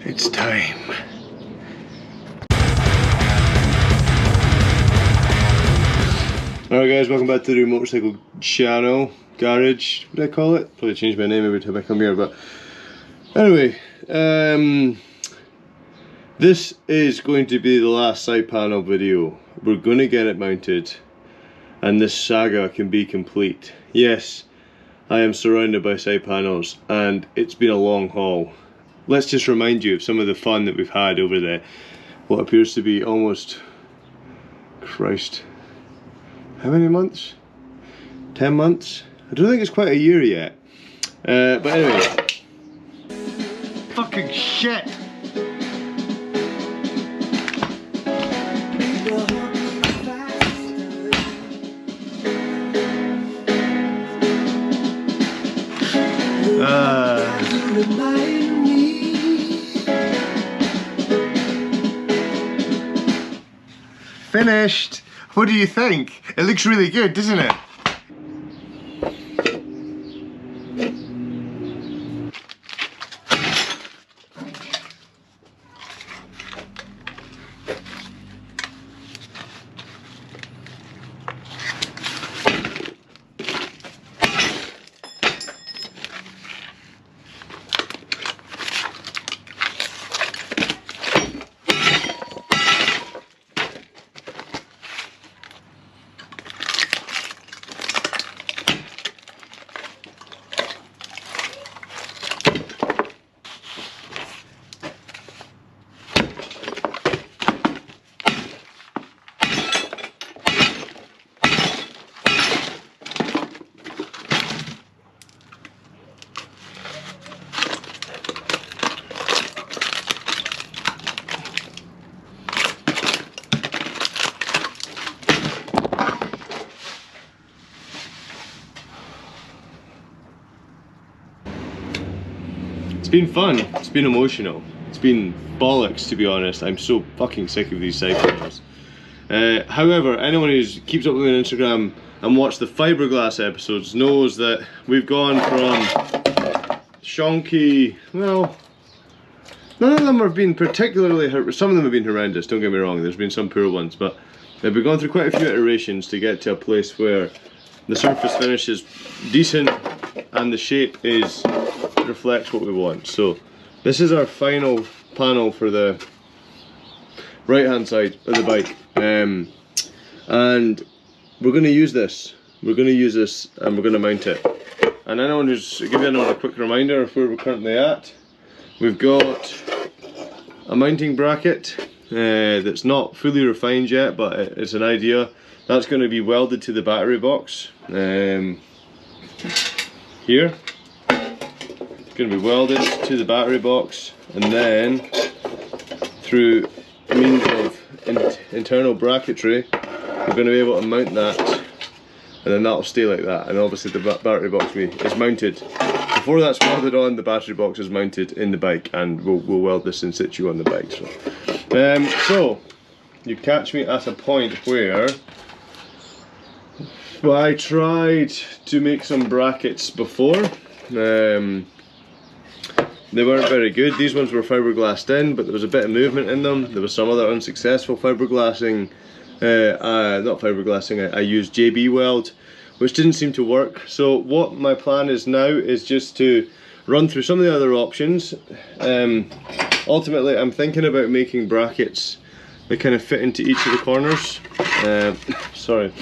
It's time. Alright guys, welcome back to the motorcycle channel, garage, what do I call it? Probably change my name every time I come here, but anyway, this is going to be the last side panel video. We're going to get it mounted and this saga can be complete. Yes, I am surrounded by side panels and it's been a long haul. Let's just remind you of some of the fun that we've had over the, what appears to be almost, Christ, how many months? 10 months? I don't think it's quite a year yet. But anyway. Fucking shit! Finished! What do you think? It looks really good, doesn't it? It's been fun, it's been emotional, it's been bollocks to be honest. I'm so fucking sick of these side panels. However, anyone who keeps up with me on Instagram and watched the fiberglass episodes knows that we've gone from shonky, well, none of them have been particularly, some of them have been horrendous, don't get me wrong, there's been some poor ones, but we've gone through quite a few iterations to get to a place where the surface finish is decent and the shape reflects what we want. So this is our final panel for the right hand side of the bike, and we're going to use this. We're going to use this and we're going to mount it. And anyone who's, give you another quick reminder of where we're currently at. We've got a mounting bracket that's not fully refined yet, but it's an idea. That's going to be welded to the battery box here. Going to be welded to the battery box, and then through means of internal bracketry we're going to be able to mount that, and then that'll stay like that. And obviously the battery box is mounted. Before that's welded on, the battery box is mounted in the bike, and we'll weld this in situ on the bike. So you catch me at a point where, well, I tried to make some brackets before. They weren't very good. These ones were fiberglassed in, but there was a bit of movement in them. There was some other unsuccessful fiberglassing, not fiberglassing, I used JB weld, which didn't seem to work. So what my plan is now is just to run through some of the other options. Ultimately, I'm thinking about making brackets that kind of fit into each of the corners. Sorry,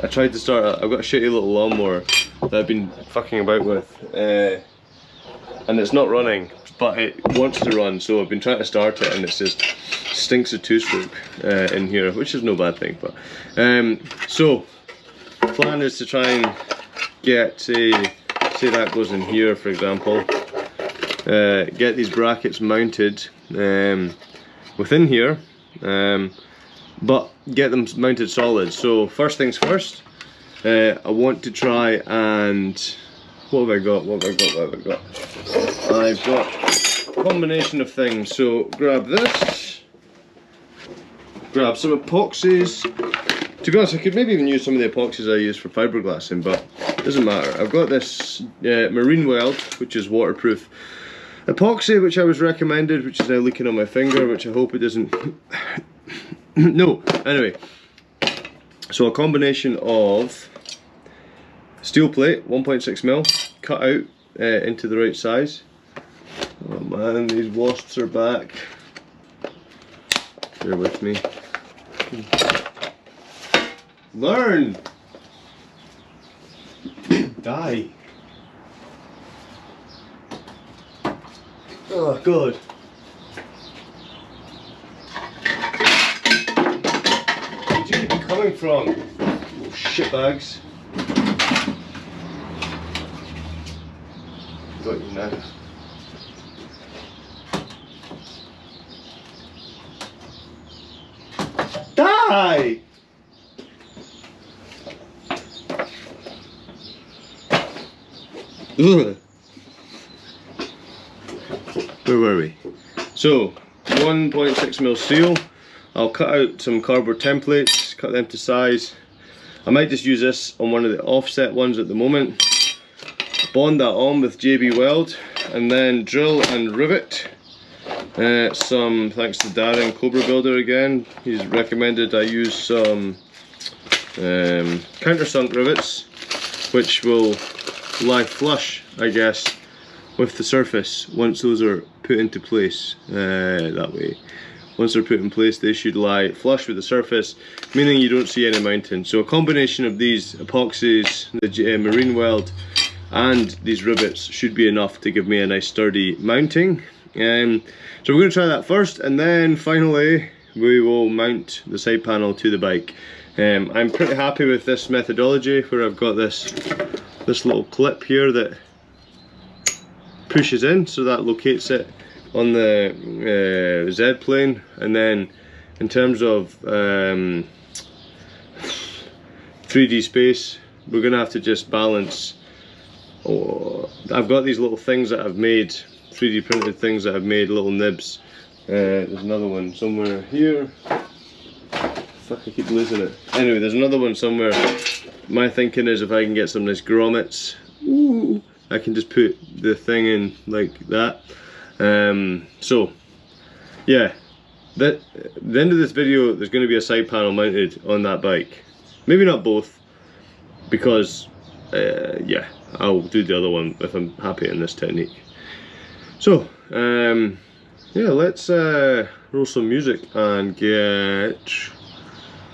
I tried to start, I've got a shitty little lawnmower that I've been fucking about with. And it's not running, but it wants to run, so I've been trying to start it and it just stinks of two-stroke in here, which is no bad thing. But so plan is to try and get, say that goes in here for example, get these brackets mounted within here, but get them mounted solid. So first things first, I want to try and, what have I got? I've got a combination of things. So grab this, grab some epoxies. To be honest, I could maybe even use some of the epoxies I use for fiberglassing, but it doesn't matter. I've got this marine weld, which is waterproof, epoxy, which I was recommended, which is now leaking on my finger, which I hope it doesn't. No, anyway. So a combination of steel plate, 1.6mm, cut out into the right size. Oh man, these wasps are back. Bear with me. Learn! Die! Oh god. Where'd you keep coming from? Oh, shitbags. Got you now. Die! Ugh. Where were we? So 1.6mm steel. I'll cut out some cardboard templates, cut them to size. I might just use this on one of the offset ones at the moment. Bond that on with JB Weld and then drill and rivet. Some, thanks to Darren, Cobra Builder again. He's recommended I use some countersunk rivets, which will lie flush, I guess, with the surface once those are put into place. That way, once they're put in place, they should lie flush with the surface, meaning you don't see any mounting. So a combination of these epoxies, the marine weld, and these rivets should be enough to give me a nice sturdy mounting. So we're going to try that first, and then finally we will mount the side panel to the bike. I'm pretty happy with this methodology, where I've got this little clip here that pushes in, so that locates it on the Z plane. And then in terms of 3D space, we're going to have to just balance. I've got these little things that I've made, 3D printed things that I've made, little nibs. There's another one somewhere here. Fuck, I keep losing it. Anyway, there's another one somewhere. My thinking is if I can get some nice grommets, ooh, I can just put the thing in like that. So yeah, at the end of this video there's going to be a side panel mounted on that bike. Maybe not both, because yeah, I'll do the other one if I'm happy in this technique. So yeah, let's roll some music and get.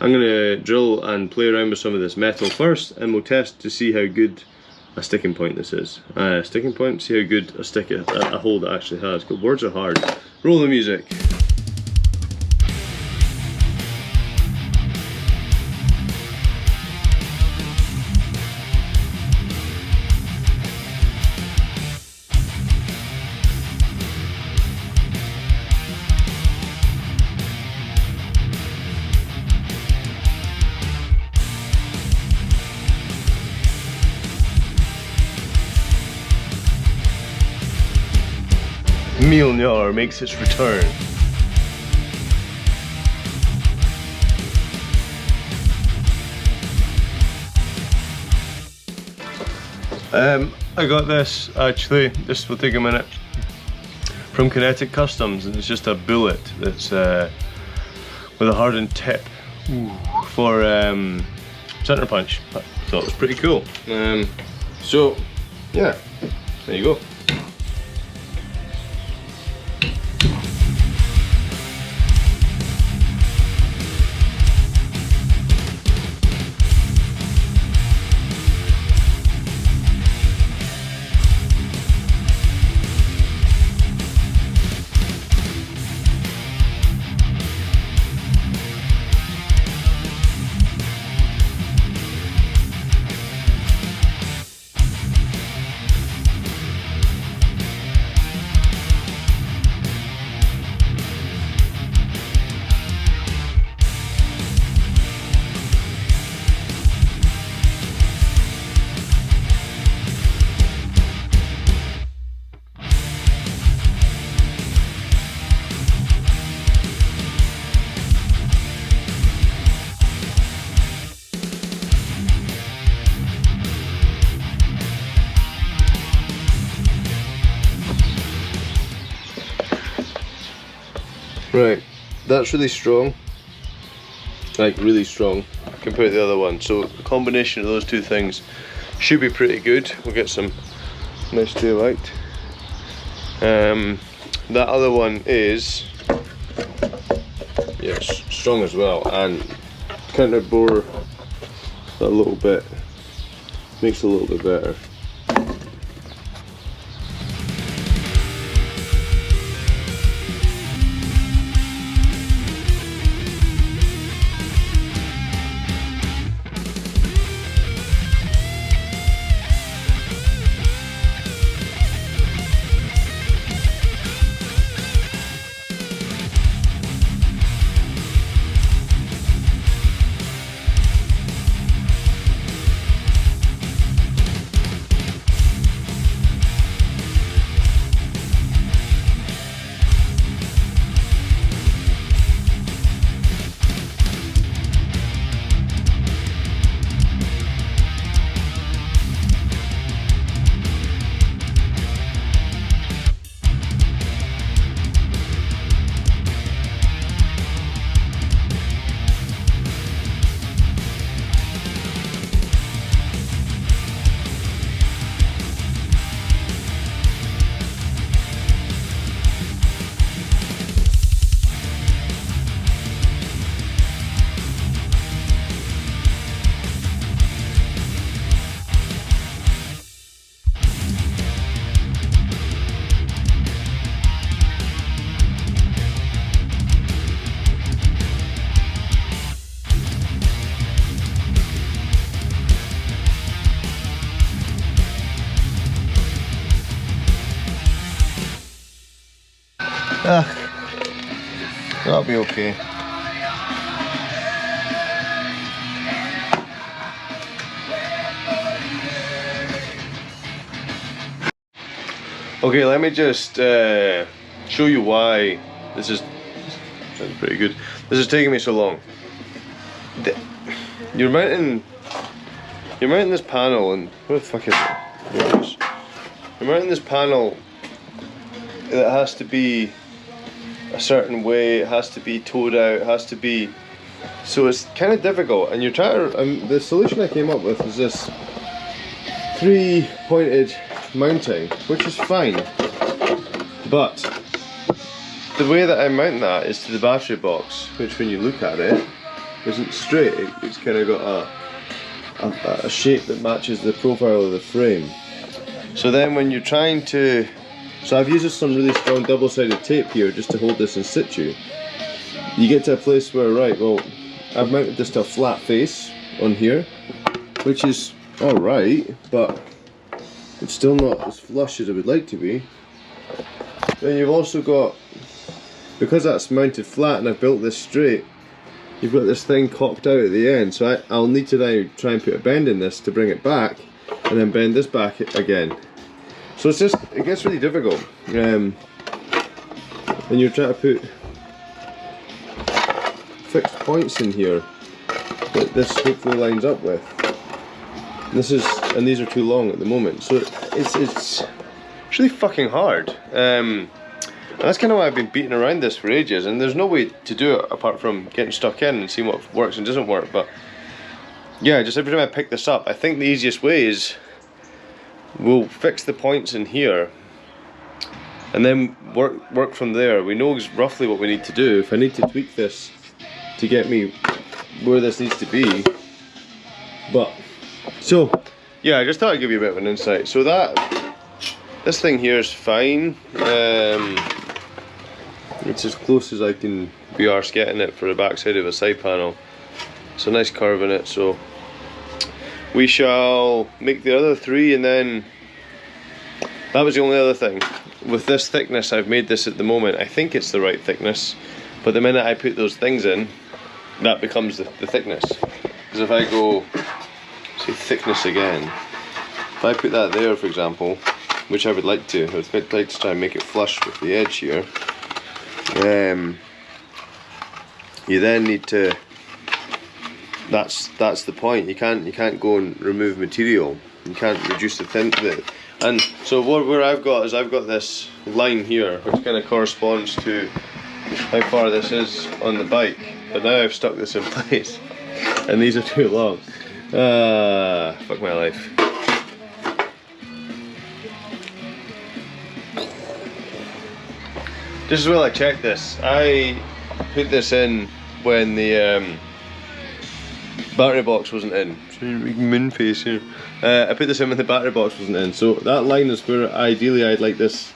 I'm gonna drill and play around with some of this metal first, and we'll test to see how good a sticking point this is. Sticking point, see how good a hold it actually has. Good, words are hard. Roll the music. Mjolnir makes its return. I got this actually, this will take a minute, from Kinetic Customs, and it's just a bullet that's with a hardened tip for center punch. I thought it was pretty cool. So yeah, there you go. Right, that's really strong, like really strong compared to the other one. So the combination of those two things should be pretty good. We'll get some nice daylight. That other one is, yes, strong as well, and kind of bore that a little bit, makes it a little bit better. That'll be okay. Okay, let me just show you why this is, sounds pretty good. This is taking me so long. You're mounting this panel, and where the fuck is it? There it is. You're mounting this panel that has to be a certain way, it has to be towed out, it has to be, so it's kind of difficult, and you're trying to, the solution I came up with is this 3-pointed mounting, which is fine, but the way that I mount that is to the battery box, which when you look at it isn't straight. It's kind of got a shape that matches the profile of the frame. So then when you're trying to, so I've used some really strong double-sided tape here just to hold this in situ. You get to a place where, right, well, I've mounted this to a flat face on here, which is alright, but it's still not as flush as it would like to be. Then you've also got, because that's mounted flat and I've built this straight, you've got this thing cocked out at the end, so I'll need to now try and put a bend in this to bring it back, and then bend this back again. So it's just, it gets really difficult, and you're trying to put fixed points in here that this hopefully lines up with. And these are too long at the moment, so it's really fucking hard. And that's kind of why I've been beating around this for ages, and there's no way to do it apart from getting stuck in and seeing what works and doesn't work. But yeah, just every time I pick this up, I think the easiest way is we'll fix the points in here and then work from there. We know roughly what we need to do. If I need to tweak this to get me where this needs to be, but so yeah, I just thought I'd give you a bit of an insight. So this thing here is fine. It's as close as I can be arsed getting it for the backside of a side panel. It's a nice curve in it, so we shall make the other three, and then that was the only other thing. With this thickness, I've made this at the moment, I think it's the right thickness, but the minute I put those things in, that becomes the thickness. Because if I go, say thickness again, if I put that there for example, which I would like to, I would like to try and make it flush with the edge here, you then need to, that's the point. You can't go and remove material. You can't reduce the and so where I've got is I've got this line here which kind of corresponds to how far this is on the bike, but now I've stuck this in place and these are too long. Fuck my life. This is where I checked this. I put this in when the battery box wasn't in. Moon face here. I put this in when the battery box wasn't in, so that line is where ideally I'd like this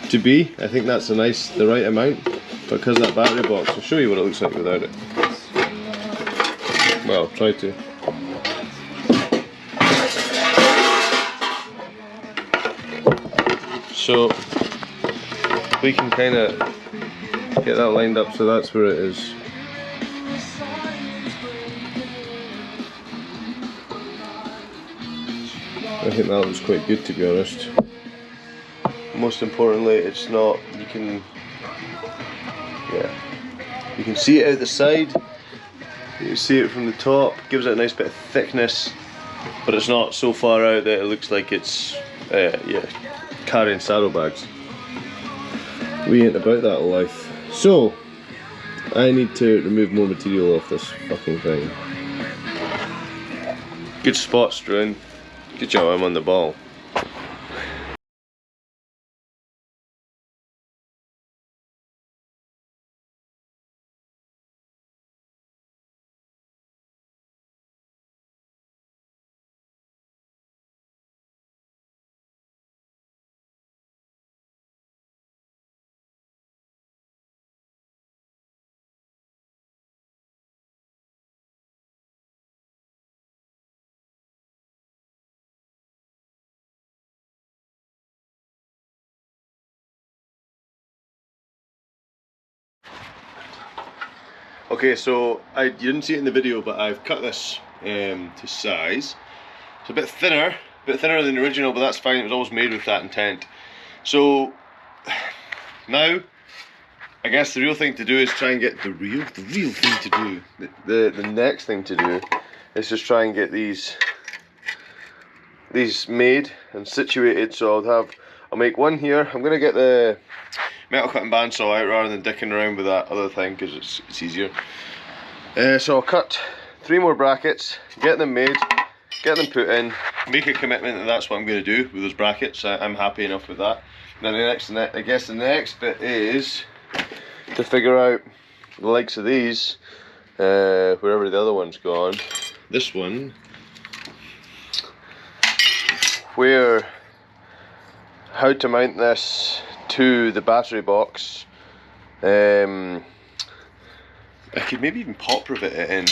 to be. I think that's the right amount, because that battery box, I'll show you what it looks like without it. Well, try to. So we can kind of get that lined up, so that's where it is. I think that looks quite good, to be honest. Most importantly, it's not, you can see it out the side, you can see it from the top, gives it a nice bit of thickness, but it's not so far out that it looks like it's carrying saddlebags. We ain't about that life. So I need to remove more material off this fucking thing. Good spot, Struan. Good job, I'm on the ball. Okay, so you didn't see it in the video, but I've cut this to size. It's a bit thinner than the original, but that's fine. It was always made with that intent. So now, I guess the real thing to do is try and get the real thing to do. The next thing to do is just try and get these made and situated. So I'll make one here. I'm gonna get the metal cutting bandsaw out rather than dicking around with that other thing, because it's easier. So I'll cut 3 more brackets, get them made, get them put in, make a commitment that that's what I'm going to do with those brackets. I'm happy enough with that. Then I guess the next bit is to figure out the likes of these, wherever the other one's gone. This one, how to mount this to the battery box. I could maybe even pop rivet it in,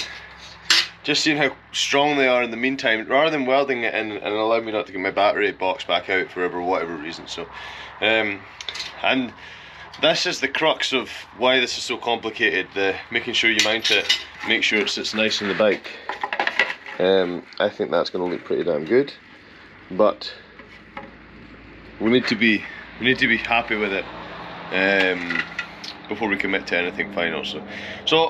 just seeing how strong they are in the meantime, rather than welding it in and allow me not to get my battery box back out for whatever reason. So and this is the crux of why this is so complicated, making sure you mount it, make sure it sits nice on the bike. I think that's going to look pretty damn good, but we need to be happy with it before we commit to anything final. So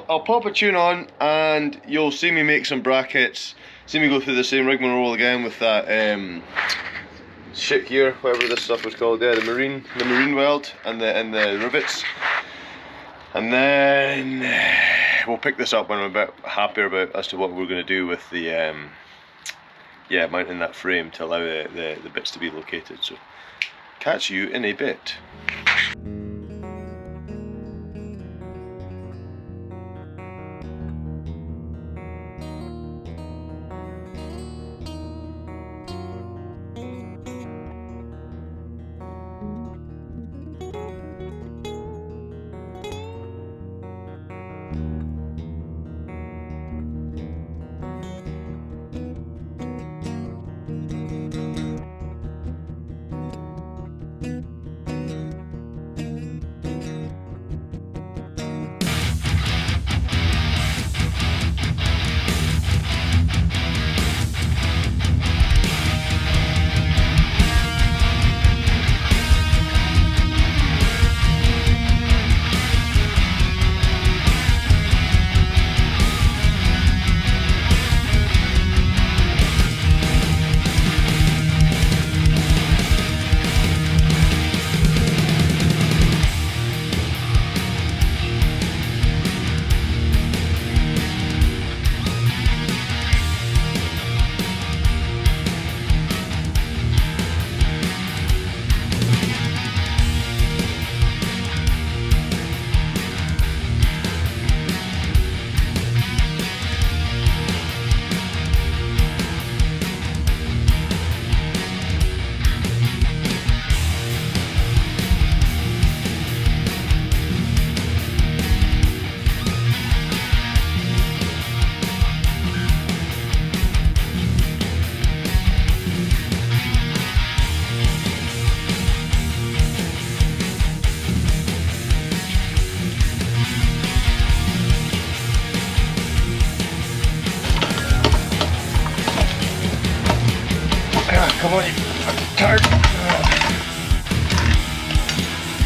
I'll pop a tune on and you'll see me make some brackets, see me go through the same rigmarole again with that shit gear, whatever this stuff was called, yeah, the marine weld and the rivets, and then we'll pick this up when I'm a bit happier as to what we're going to do with the mounting that frame to allow the bits to be located. So catch you in a bit.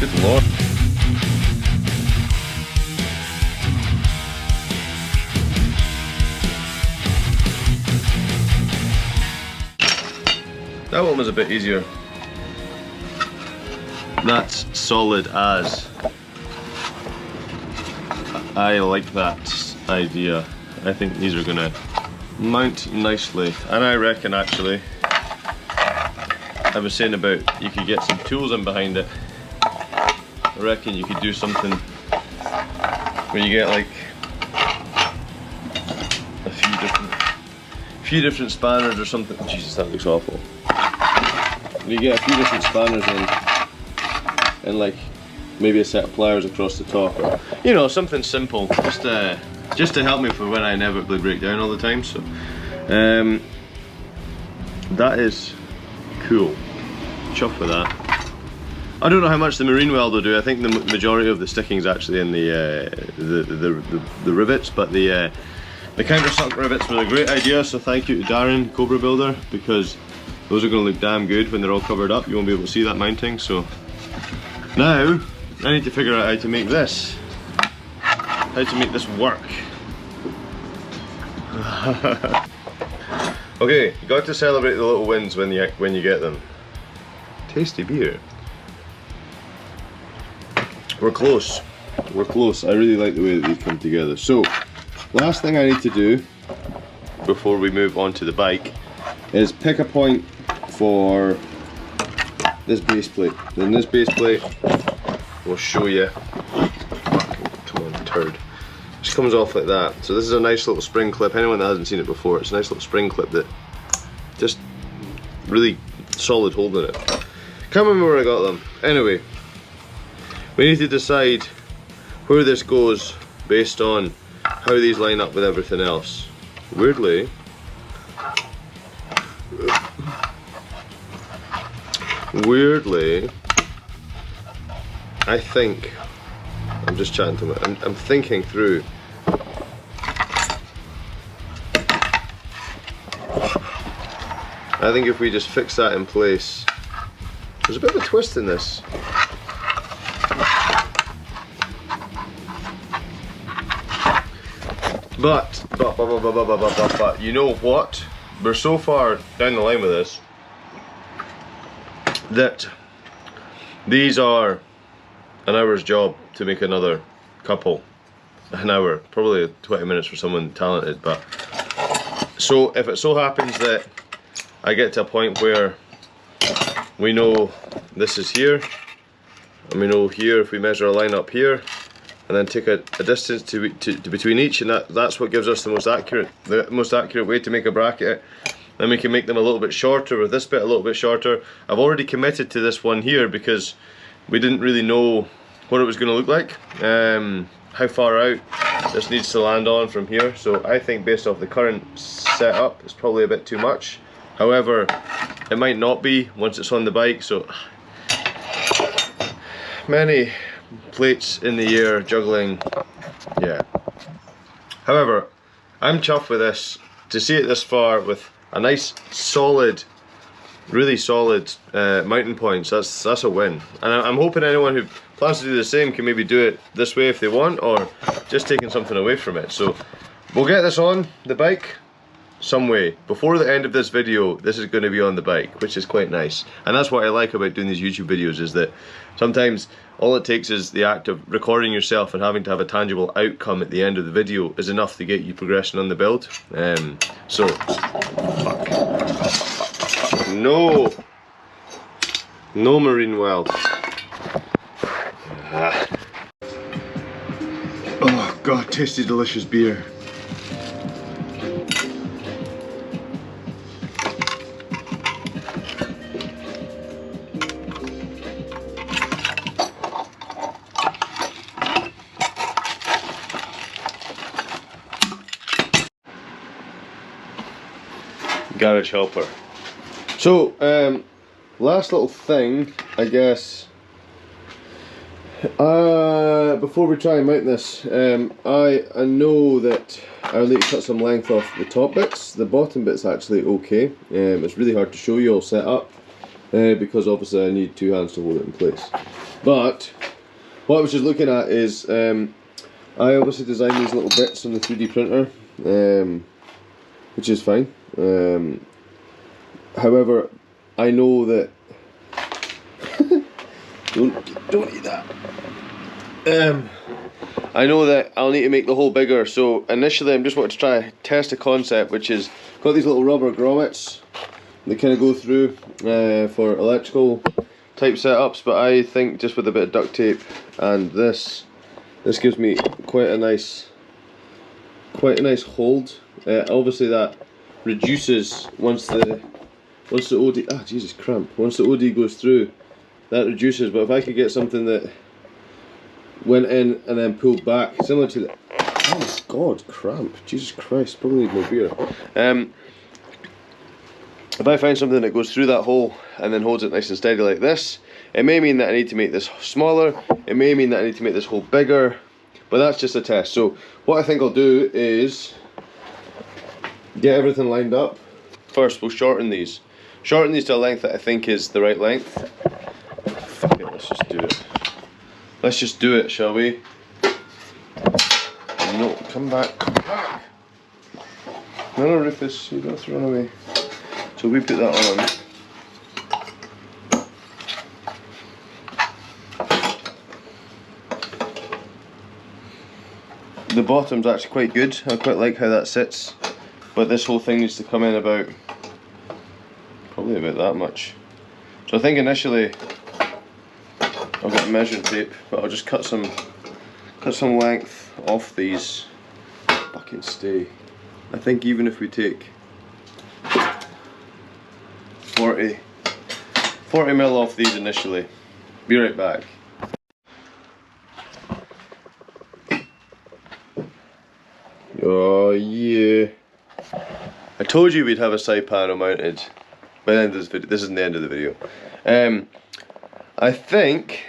Good lord. That one was a bit easier. That's solid as. I like that idea. I think these are gonna mount nicely. And I reckon actually, I was saying about you could get some tools in behind it. I reckon you could do something where you get like a few different spanners or something. Jesus, that looks awful. You get a few different spanners in, and like maybe a set of pliers across the top, or you know, something simple, just to help me for when I inevitably break down all the time. So that is cool. Chuff with that. I don't know how much the marine weld will do. I think the majority of the sticking is actually in the rivets, but the countersunk rivets were a great idea. So thank you to Darren, Cobra Builder, because those are going to look damn good when they're all covered up. You won't be able to see that mounting. So now I need to figure out how to make this. How to make this work. Okay, you got to celebrate the little wins when you get them. Tasty beer. We're close. We're close. I really like the way that these come together. So, last thing I need to do before we move on to the bike is pick a point for this base plate. Then this base plate will show you. Come on, turd. Just comes off like that. So this is a nice little spring clip. Anyone that hasn't seen it before, it's a nice little spring clip that just really solid hold in it. Can't remember where I got them. Anyway, we need to decide where this goes based on how these line up with everything else. Weirdly, I think, I'm just chatting to him, I'm thinking through. I think if we just fix that in place, there's a bit of a twist in this. But you know what? We're so far down the line with this that these are an hour's job to make another couple. An hour, probably 20 minutes for someone talented. But so if it so happens that I get to a point where we know this is here, and we know here if we measure a line up here, and then take a distance to between each, and that's what gives us the most accurate way to make a bracket. Then we can make them a little bit shorter, with this bit a little bit shorter. I've already committed to this one here because we didn't really know what it was going to look like, how far out this needs to land on from here. So I think based off the current setup, it's probably a bit too much. However, it might not be once it's on the bike. So many plates in the air juggling, yeah. However, I'm chuffed with this. To see it this far with a nice solid, really solid mounting points, that's a win. And I'm hoping anyone who plans to do the same can maybe do it this way if they want, or just taking something away from it. So we'll get this on the bike some way. Before the end of this video, this is going to be on the bike, which is quite nice. And that's what I like about doing these YouTube videos, is that sometimes all it takes is the act of recording yourself and having to have a tangible outcome at the end of the video is enough to get you progression on the build. So, fuck. No marine weld. Oh god, tasty delicious beer. Garage helper. So, last little thing, I guess, before we try and mount this, I know that I'll need to cut some length off the top bits. The bottom bit's actually okay. It's really hard to show you all set up. because obviously I need two hands to hold it in place. But what I was just looking at is I obviously designed these little bits on the 3D printer, which is fine. However, I know that don't eat that. I know that I'll need to make the hole bigger, so initially I'm just wanting to try test a concept, which is got these little rubber grommets that kind of go through for electrical type setups, but I think just with a bit of duct tape and this gives me quite a nice hold. Obviously that reduces once the OD, Jesus cramp, once the OD goes through, that reduces. But if I could get something that went in and then pulled back, similar to the, oh my god, cramp, Jesus Christ, probably need more beer. If I find something that goes through that hole and then holds it nice and steady like this, it may mean that I need to make this smaller, it may mean that I need to make this hole bigger, but that's just a test. So what I think I'll do is get everything lined up. First we'll shorten these to a length that I think is the right length. Fuck it, let's just do it. Let's just do it, shall we? No, come back. No, Rufus, you don't have to run away. So we put that on. The bottom's actually quite good. I quite like how that sits, but this whole thing needs to come in about, probably about that much. So I think initially I've got measuring tape, but I'll just cut some length off these. Fucking stay. I think even if we take 40 mil off these initially. Be right back. Oh yeah. I told you we'd have a side panel mounted by the end of this video. This isn't the end of the video. I think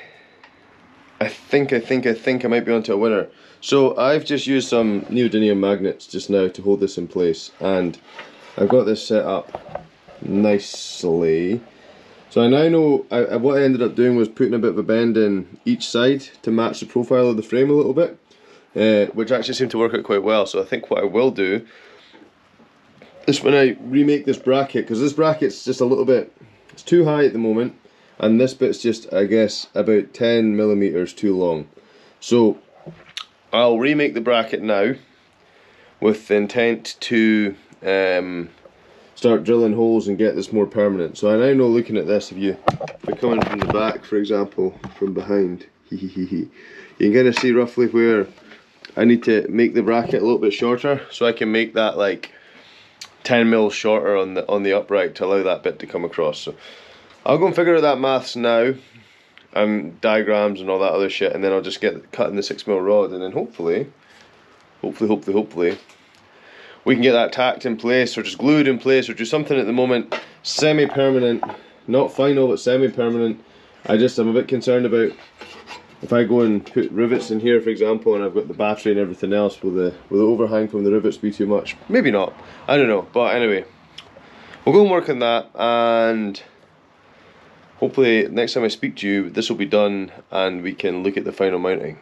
I might be onto a winner. So I've just used some neodymium magnets just now to hold this in place, and I've got this set up nicely. So I now know, what I ended up doing was putting a bit of a bend in each side to match the profile of the frame a little bit, which actually seemed to work out quite well. So I think what I will do is when I remake this bracket, because this bracket's just a little bit, it's too high at the moment, and this bit's just, I guess, about 10 millimeters too long. So I'll remake the bracket now with the intent to start drilling holes and get this more permanent. So I now know, looking at this, if you're coming from the back, for example, from behind, you can kind of see roughly where I need to make the bracket a little bit shorter, so I can make that like 10 mil shorter on the upright to allow that bit to come across. So I'll go and figure out that maths now, and diagrams and all that other shit, and then I'll just get cutting the 6 mil rod, and then hopefully we can get that tacked in place, or just glued in place, or do something at the moment semi-permanent, not final but semi-permanent. I'm a bit concerned about if I go and put rivets in here, for example, and I've got the battery and everything else, will the overhang from the rivets be too much? Maybe not, I don't know, but anyway, we'll go and work on that, and hopefully next time I speak to you this will be done and we can look at the final mounting.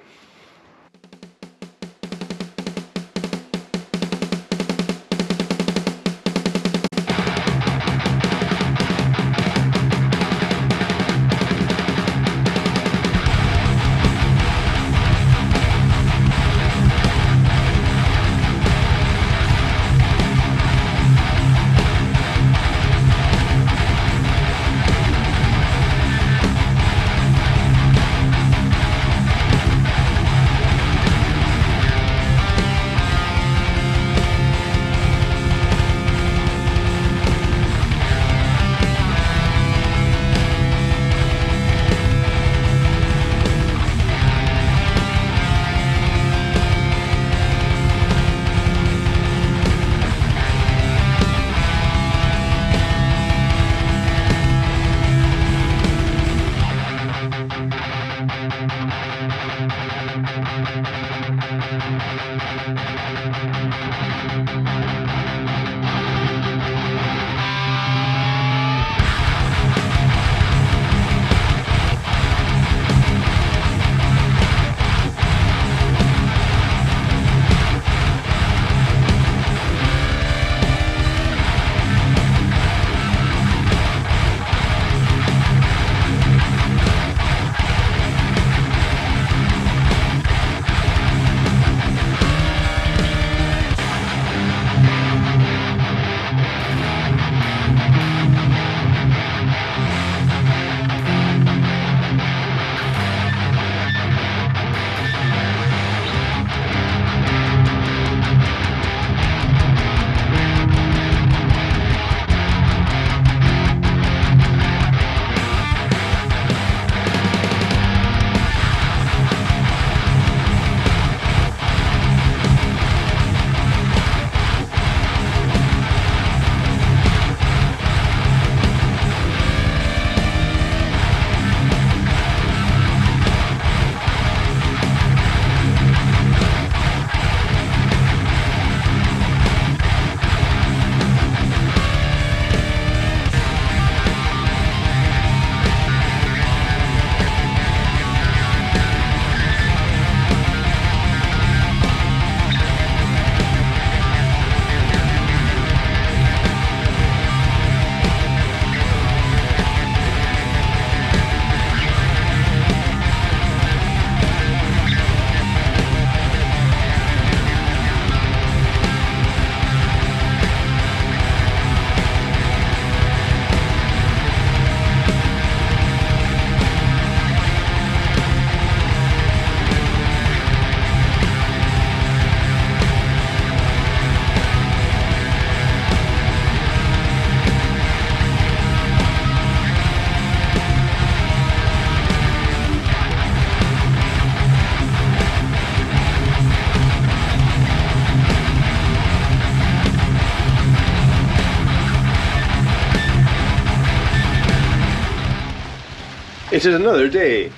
It is another day.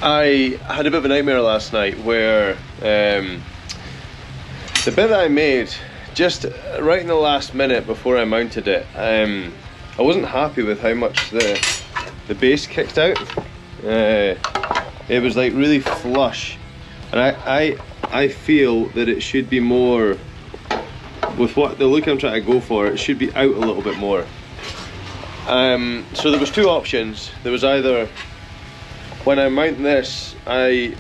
I had a bit of a nightmare last night where the bit that I made just right in the last minute before I mounted it, I wasn't happy with how much the bass kicked out. It was like really flush, and I feel that it should be more, with what the look I'm trying to go for, it should be out a little bit more. So there was two options. There was either, when I mount this, I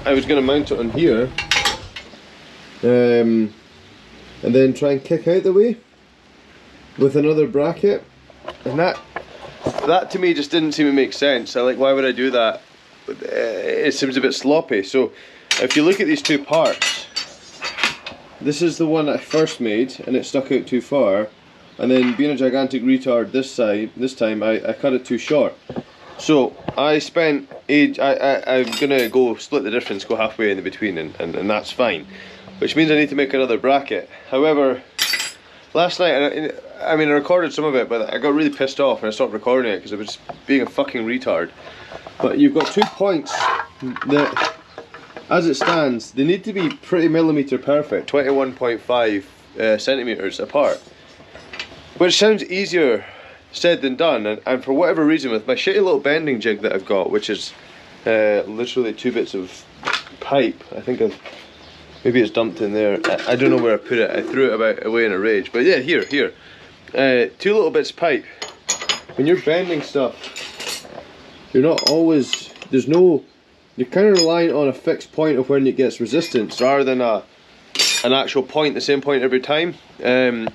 was going to mount it on here, and then try and kick out the way with another bracket, and that to me just didn't seem to make sense. Why would I do that? It seems a bit sloppy. So if you look at these two parts, this is the one that I first made and it stuck out too far, and then being a gigantic retard this time I cut it too short. So I spent I'm gonna go split the difference, go halfway in between, and that's fine, which means I need to make another bracket. However, last night, I mean I recorded some of it, but I got really pissed off and I stopped recording it because I was being a fucking retard. But you've got 2 points that, as it stands, they need to be pretty millimeter perfect, 21.5 centimeters apart, which sounds easier said than done. And for whatever reason, with my shitty little bending jig that I've got, which is literally 2 bits of pipe, I think maybe it's dumped in there. I don't know where I put it. I threw it away in a rage. But yeah, here. 2 little bits of pipe. When you're bending stuff, you're not always, you're kind of relying on a fixed point of when it gets resistance rather than an actual point, the same point every time. And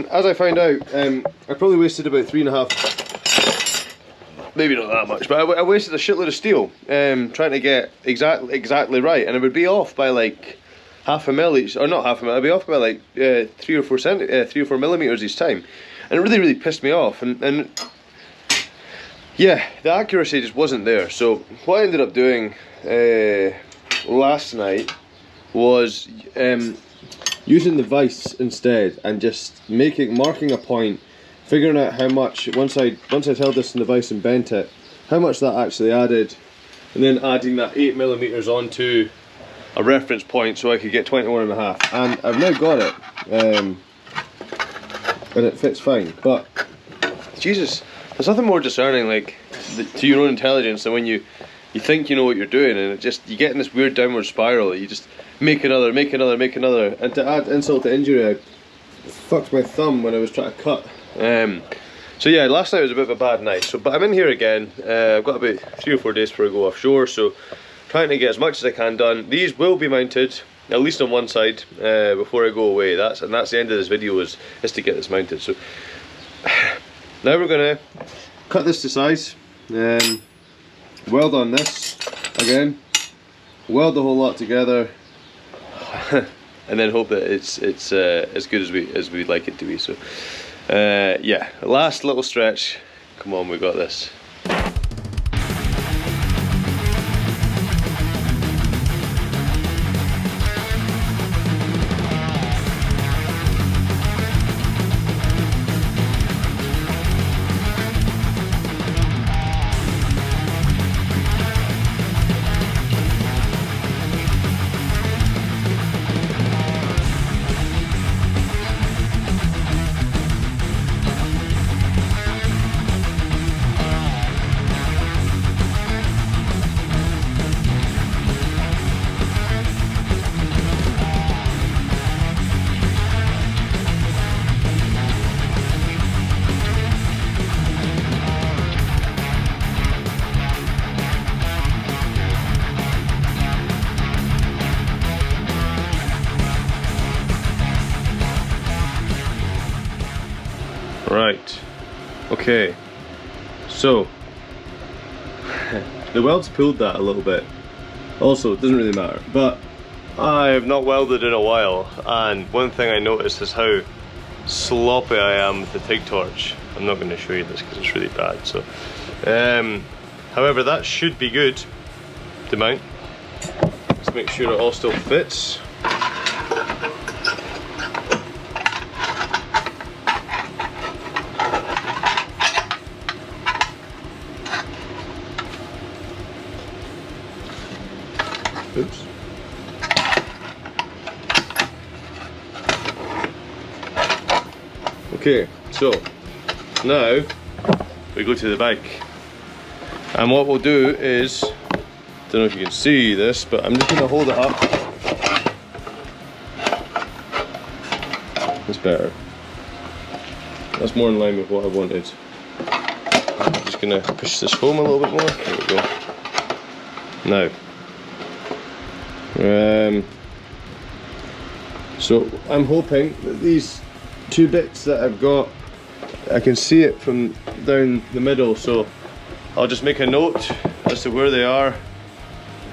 as I found out, I probably wasted about 3.5, maybe not that much, but I wasted a shitload of steel trying to get exactly right, and it would be off by like half a mil each, or not half a mil, I'd be off by like 3 or 4 millimeters each time, and it really pissed me off. And yeah, the accuracy just wasn't there. So what I ended up doing last night was using the vise instead, and just marking a point, figuring out how much, once I held this in the vise and bent it, how much that actually added, and then adding that 8 millimeters onto a reference point so I could get 21.5, and I've now got it, and it fits fine. But Jesus, there's nothing more discerning, like, to your own intelligence than when you think you know what you're doing, and you get in this weird downward spiral. You just make another, and to add insult to injury, I fucked my thumb when I was trying to cut. So yeah, last night was a bit of a bad night. But I'm in here again. I've got about 3 or 4 days before I go offshore, so trying to get as much as I can done. These will be mounted, at least on one side, before I go away. That's the end of this video, is to get this mounted. So now we're gonna cut this to size, weld on this again, weld the whole lot together, and then hope that it's as good as we'd like it to be. So yeah, last little stretch. Come on, we got this. Right, okay, so the welds pulled that a little bit. Also, it doesn't really matter, but I have not welded in a while, and one thing I noticed is how sloppy I am with the TIG torch. I'm not going to show you this because it's really bad. So, however, that should be good to mount. Let's make sure it all still fits. Oops. Okay, so now we go to the bike, and what we'll do is, don't know if you can see this, but I'm just going to hold it up. It's better. That's more in line with what I wanted. I'm just going to push this home a little bit more. There we go. Now, so I'm hoping that these two bits that I've got, I can see it from down the middle, so I'll just make a note as to where they are,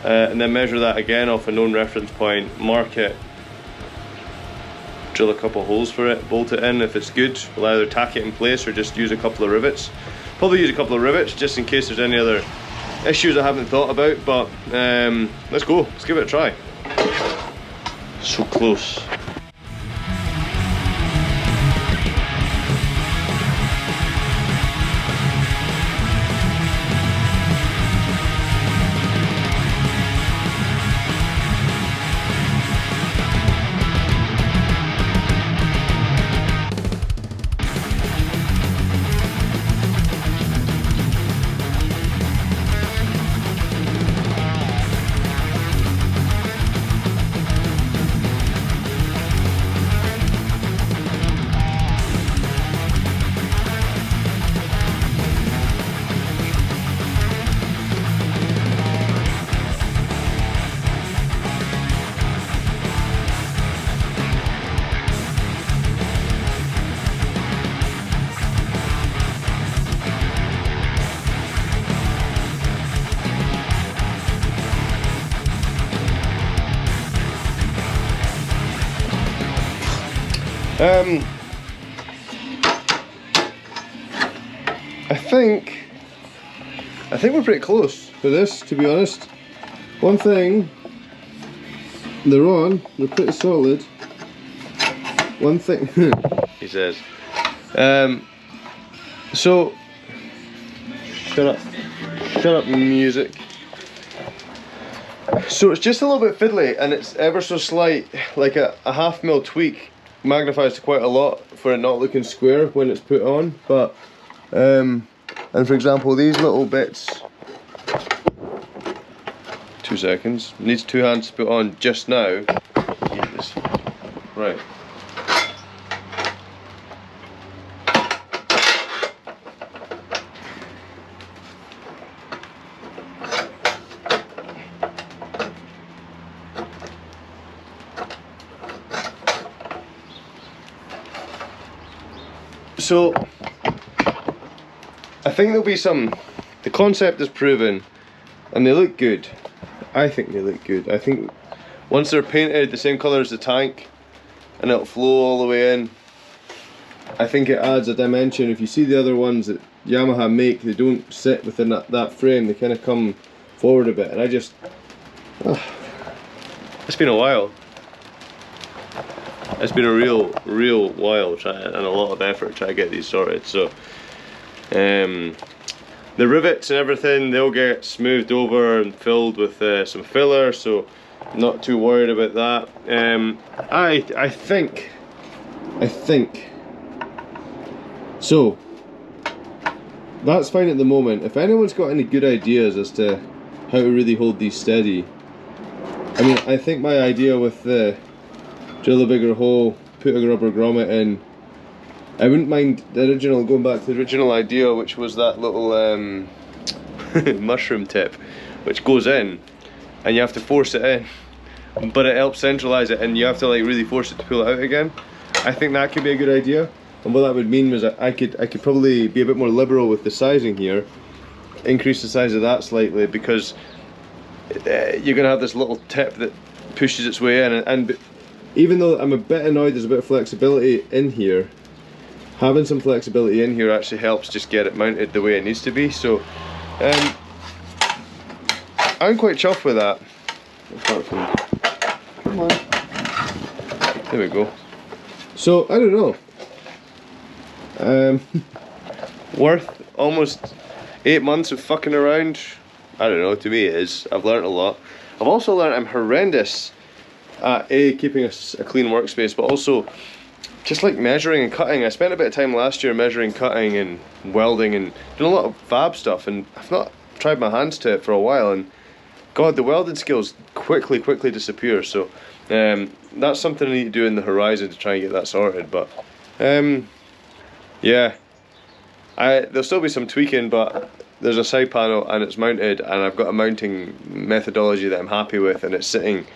and then measure that again off a known reference point, mark it, drill a couple holes for it, bolt it in. If it's good, we'll either tack it in place or just use a couple of rivets. Probably use a couple of rivets just in case there's any other issues I haven't thought about, but let's go, let's give it a try. So close. I think we're pretty close for this, to be honest. One thing, they're on, they're pretty solid. One thing, he says. So, shut up music. So it's just a little bit fiddly, and it's ever so slight, like a half-mil tweak magnifies to quite a lot for it not looking square when it's put on. But and for example, these little bits, 2 seconds, needs 2 hands to put on just now. Right. So I think there'll be the concept is proven and they look good. I think they look good. I think once they're painted the same colour as the tank and it'll flow all the way in, I think it adds a dimension. If you see the other ones that Yamaha make, they don't sit within that frame, they kind of come forward a bit, and I just, it's been a while. It's been a real while and a lot of effort to try to get these sorted. So the rivets and everything, they'll get smoothed over and filled with some filler, so I'm not too worried about that. I think so that's fine at the moment. If anyone's got any good ideas as to how to really hold these steady, I mean, I think my idea with the drill a bigger hole, put a rubber grommet in, I wouldn't mind going back to the original idea, which was that little mushroom tip which goes in and you have to force it in, but it helps centralize it and you have to like really force it to pull it out again. I think that could be a good idea, and what that would mean was I could probably be a bit more liberal with the sizing here, increase the size of that slightly, because you're gonna have this little tip that pushes its way in, and even though I'm a bit annoyed there's a bit of flexibility in here, having some flexibility in here actually helps just get it mounted the way it needs to be. So I'm quite chuffed with that. Apart from, come on, there we go. So I don't know, worth almost 8 months of fucking around. I don't know, to me it is. I've learnt a lot. I've also learned I'm horrendous at keeping a clean workspace, but also just like measuring and cutting. I spent a bit of time last year measuring, cutting and welding and doing a lot of fab stuff, and I've not tried my hands to it for a while, and God, the welding skills quickly disappear. So that's something I need to do in the horizon to try and get that sorted. But yeah, there'll still be some tweaking, but there's a side panel and it's mounted, and I've got a mounting methodology that I'm happy with, and it's sitting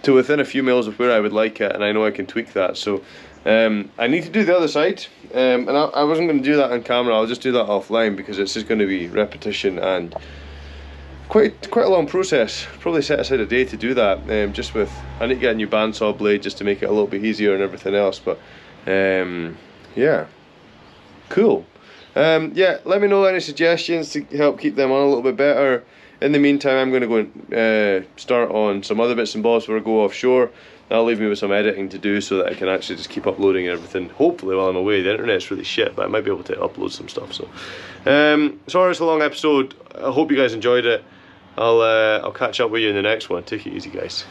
to within a few mils of where I would like it, and I know I can tweak that. So I need to do the other side, and I wasn't going to do that on camera. I'll just do that offline because it's just going to be repetition and quite a long process. Probably set aside a day to do that. Just with, I need to get a new bandsaw blade just to make it a little bit easier and everything else. But yeah, cool. Yeah, let me know any suggestions to help keep them on a little bit better. In the meantime, I'm going to go and start on some other bits and bobs before I go offshore. That'll leave me with some editing to do so that I can actually just keep uploading and everything, hopefully while I'm away. The internet's really shit, but I might be able to upload some stuff. So sorry it's a long episode. I hope you guys enjoyed it. I'll catch up with you in the next one. Take it easy, guys.